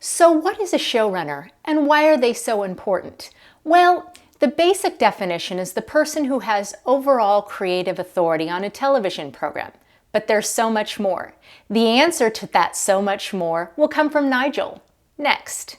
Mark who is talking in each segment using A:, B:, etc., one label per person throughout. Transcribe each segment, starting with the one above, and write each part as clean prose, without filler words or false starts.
A: So what is a showrunner and why are they so important? Well, the basic definition is the person who has overall creative authority on a television program. But there's so much more. The answer to that so much more will come from Nigel. Next.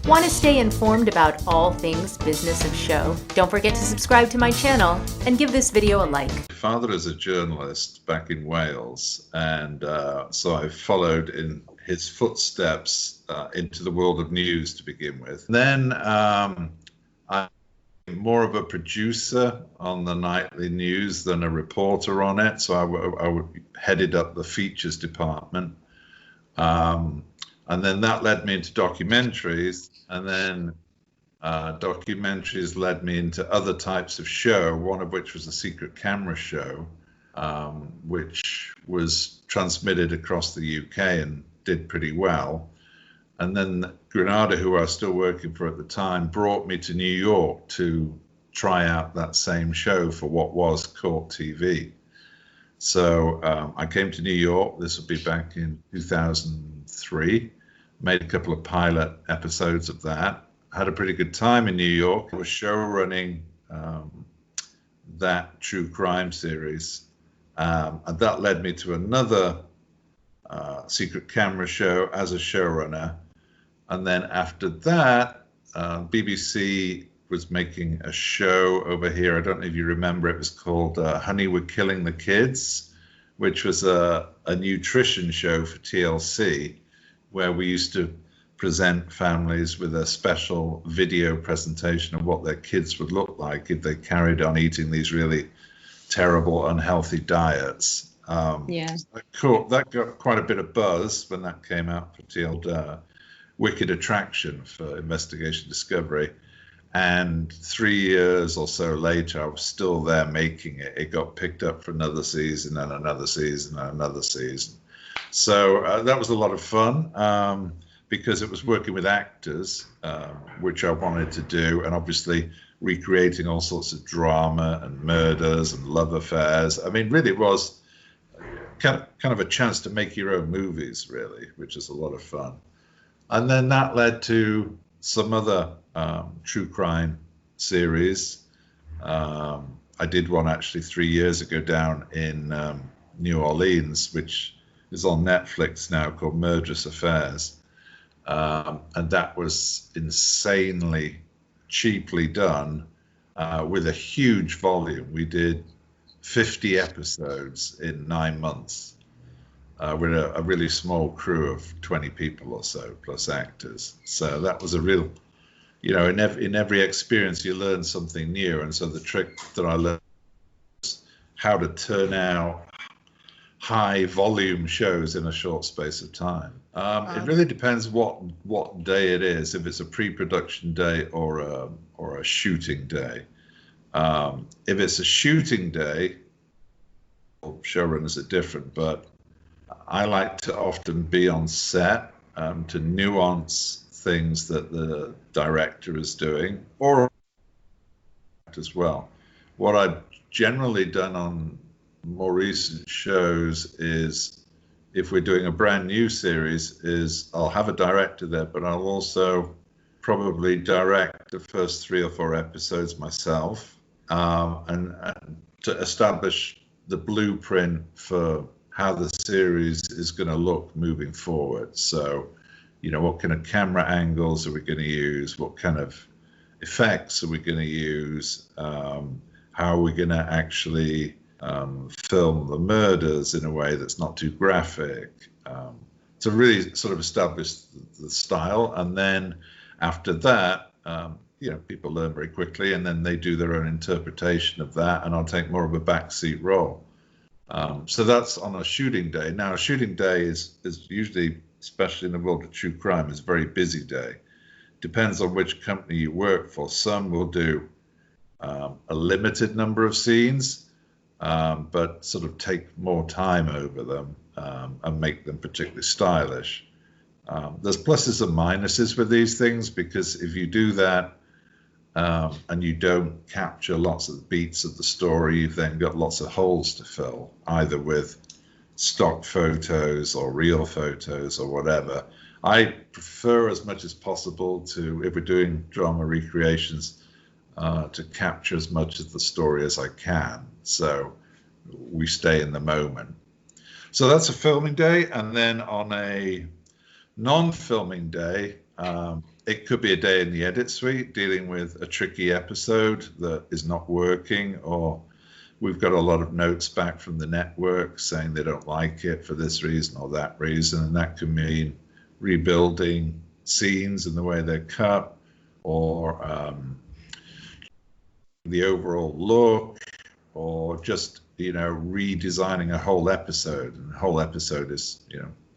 A: Want to stay informed about all things business of show? Don't forget to subscribe to my channel and give this video a like.
B: My father is a journalist back in Wales, and so I followed in his footsteps into the world of news to begin with. Then I'm more of a producer on the nightly news than a reporter on it, so I headed up the features department. And then that led me into documentaries, and then documentaries led me into other types of show, one of which was a secret camera show, which was transmitted across the UK and did pretty well. And then Granada, who I was still working for at the time, brought me to New York to try out that same show for what was Court TV. So I came to New York. This would be back in 2003. Made a couple of pilot episodes of that. Had a pretty good time in New York. I was show running that true crime series. And that led me to another secret camera show as a showrunner. And then after that, BBC was making a show over here. I don't know if you remember, it was called Honey, We're Killing the Kids, which was a nutrition show for TLC, where we used to present families with a special video presentation of what their kids would look like if they carried on eating these really terrible, unhealthy diets. That got quite a bit of buzz when that came out for TLC. Wicked Attraction for Investigation Discovery. And 3 years or so later, I was still there making it. It got picked up for another season and another season and another season. So that was a lot of fun because it was working with actors, which I wanted to do, and obviously recreating all sorts of drama and murders and love affairs. I mean, really, it was kind of a chance to make your own movies, really, which is a lot of fun. And then that led to some other true crime series. I did one actually 3 years ago down in New Orleans, which is on Netflix now, called Murderous Affairs. And that was insanely cheaply done with a huge volume. We did 50 episodes in 9 months. With a really small crew of 20 people or so, plus actors. So that was a real, in every experience you learn something new. And so the trick that I learned was how to turn out high volume shows in a short space of time. It really depends what day it is, if it's a pre-production day or a shooting day. If it's a shooting day, showrunners are different, but I like to often be on set to nuance things that the director is doing, or as well. What I've generally done on more recent shows is, if we're doing a brand new series, is I'll have a director there, but I'll also probably direct the first 3 or 4 episodes myself, and to establish the blueprint for how the series is going to look moving forward. So, what kind of camera angles are we going to use? What kind of effects are we going to use? How are we going to actually film the murders in a way that's not too graphic? To really sort of establish the style. And then after that, people learn very quickly, and then they do their own interpretation of that, and I'll take more of a backseat role. So that's on a shooting day. Now, a shooting day is usually, especially in the world of true crime, is a very busy day. Depends on which company you work for. Some will do a limited number of scenes, but sort of take more time over them and make them particularly stylish. There's pluses and minuses with these things, because if you do that and you don't capture lots of the beats of the story, you've then got lots of holes to fill, either with stock photos or real photos or whatever. I prefer as much as possible to, if we're doing drama recreations, to capture as much of the story as I can. So we stay in the moment. So that's a filming day. And then on a non-filming day, it could be a day in the edit suite dealing with a tricky episode that is not working, or we've got a lot of notes back from the network saying they don't like it for this reason or that reason. And that can mean rebuilding scenes and the way they're cut, or the overall look, or just, redesigning a whole episode. And the whole episode is,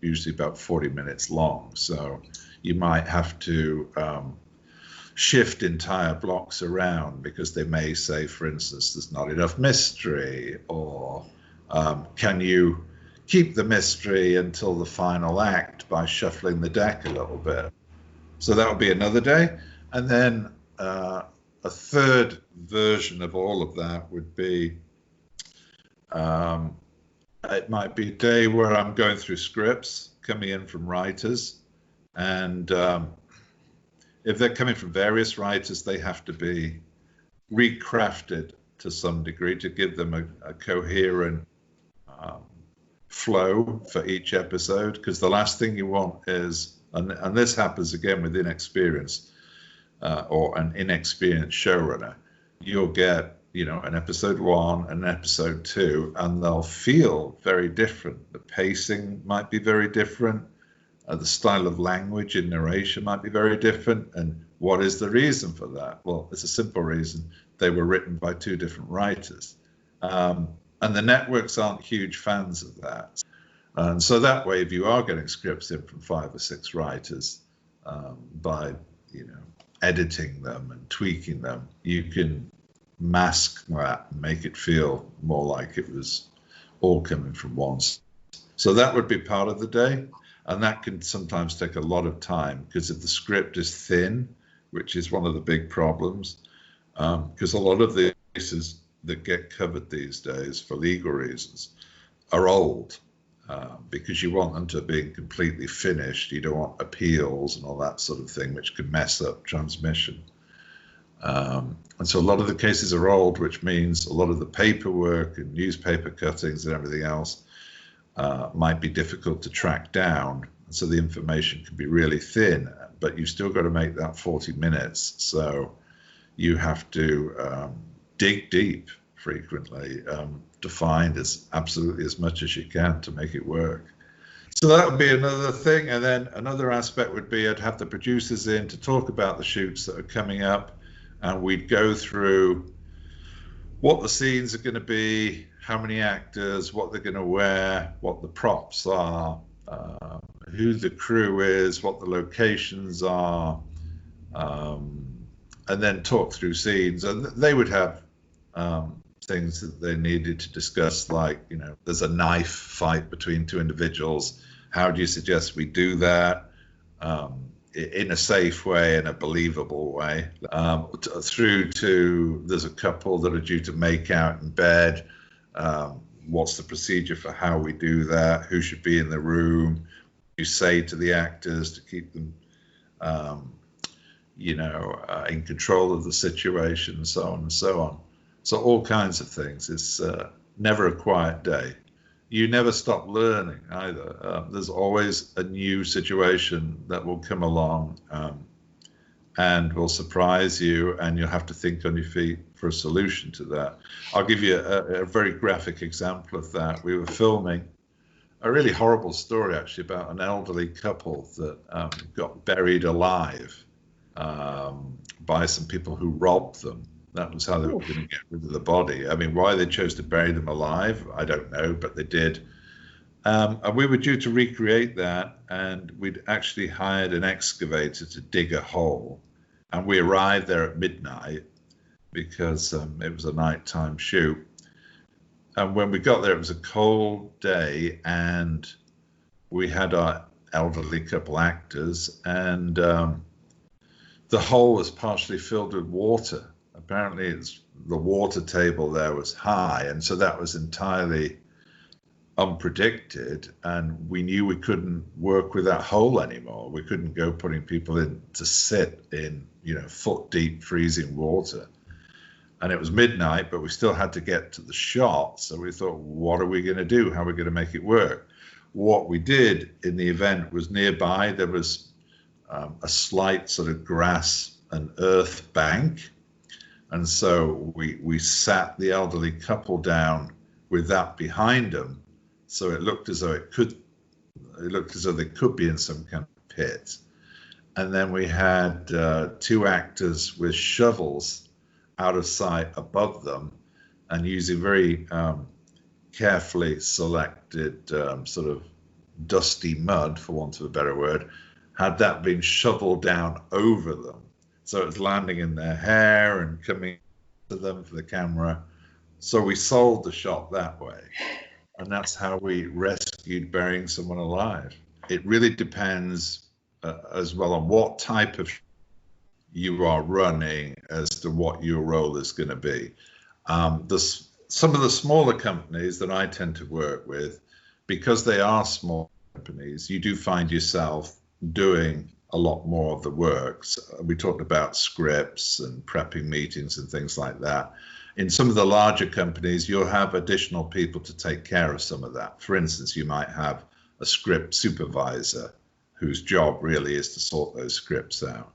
B: usually about 40 minutes long. So you might have to shift entire blocks around because they may say, for instance, there's not enough mystery, or can you keep the mystery until the final act by shuffling the deck a little bit. So that would be another day. And then a third version of all of that would be, it might be a day where I'm going through scripts coming in from writers, and if they're coming from various writers, they have to be recrafted to some degree to give them a coherent flow for each episode, because the last thing you want is, and this happens again with inexperience or an inexperienced showrunner, you'll get an episode 1 and an episode 2, and they'll feel very different. The pacing might be very different. The style of language in narration might be very different. And what is the reason for that? Well, it's a simple reason. They were written by 2 different writers. And the networks aren't huge fans of that. And so that way, if you are getting scripts in from 5 or 6 writers, by editing them and tweaking them, you can mask that and make it feel more like it was all coming from once. So that would be part of the day. And that can sometimes take a lot of time, because if the script is thin, which is one of the big problems, because a lot of the cases that get covered these days for legal reasons are old, because you want them to be completely finished. You don't want appeals and all that sort of thing, which can mess up transmission. And so a lot of the cases are old, which means a lot of the paperwork and newspaper cuttings and everything else might be difficult to track down. So the information can be really thin, but you still got to make that 40 minutes. So you have to dig deep frequently to find absolutely as much as you can to make it work. So that would be another thing. And then another aspect would be I'd have the producers in to talk about the shoots that are coming up, and we'd go through what the scenes are going to be, how many actors, what they're going to wear, what the props are, who the crew is, what the locations are, and then talk through scenes. And they would have things that they needed to discuss, like, there's a knife fight between 2 individuals. How do you suggest we do that in a safe way, in a believable way? Through to there's a couple that are due to make out in bed. What's the procedure for how we do that? Who should be in the room? You say to the actors to keep them, in control of the situation, and so on and so on. So all kinds of things. It's never a quiet day. You never stop learning either. There's always a new situation that will come along and will surprise you, and you'll have to think on your feet for a solution to that. I'll give you a very graphic example of that. We were filming a really horrible story, actually, about an elderly couple that got buried alive by some people who robbed them. That was how they were going to get rid of the body. I mean, why they chose to bury them alive, I don't know, but they did. And we were due to recreate that, and we'd actually hired an excavator to dig a hole. And we arrived there at midnight because it was a nighttime shoot. And when we got there, it was a cold day, and we had our elderly couple actors, and the hole was partially filled with water. Apparently the water table there was high, and so that was entirely unpredicted, and we knew we couldn't work with that hole anymore. We couldn't go putting people in to sit in, foot deep freezing water. And it was midnight, but we still had to get to the shot. So we thought, what are we going to do? How are we going to make it work? What we did in the event was nearby, there was a slight sort of grass and earth bank. And so we sat the elderly couple down with that behind them. So it looked as though they could be in some kind of pit. And then we had two actors with shovels out of sight above them, and using very carefully selected sort of dusty mud, for want of a better word, had that been shoveled down over them. So it was landing in their hair and coming to them for the camera. So we sold the shot that way. And that's how we rescued burying someone alive. It really depends as well on what type of you are running as to what your role is going to be. Some of the smaller companies that I tend to work with, because they are small companies, you do find yourself doing a lot more of the work. So we talked about scripts and prepping meetings and things like that. In some of the larger companies, you'll have additional people to take care of some of that. For instance, you might have a script supervisor whose job really is to sort those scripts out.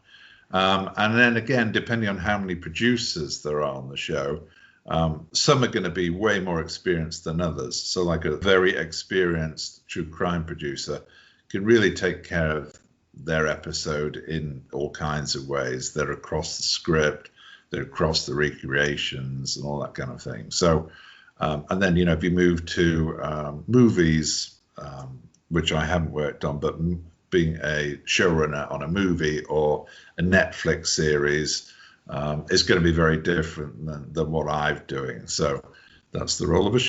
B: And then again, depending on how many producers there are on the show, some are going to be way more experienced than others. So like a very experienced true crime producer can really take care of their episode in all kinds of ways. They're across the script, they're across the recreations and all that kind of thing. So, and then, if you move to movies, which I haven't worked on, but being a showrunner on a movie or a Netflix series is going to be very different than what I'm doing. So that's the role of a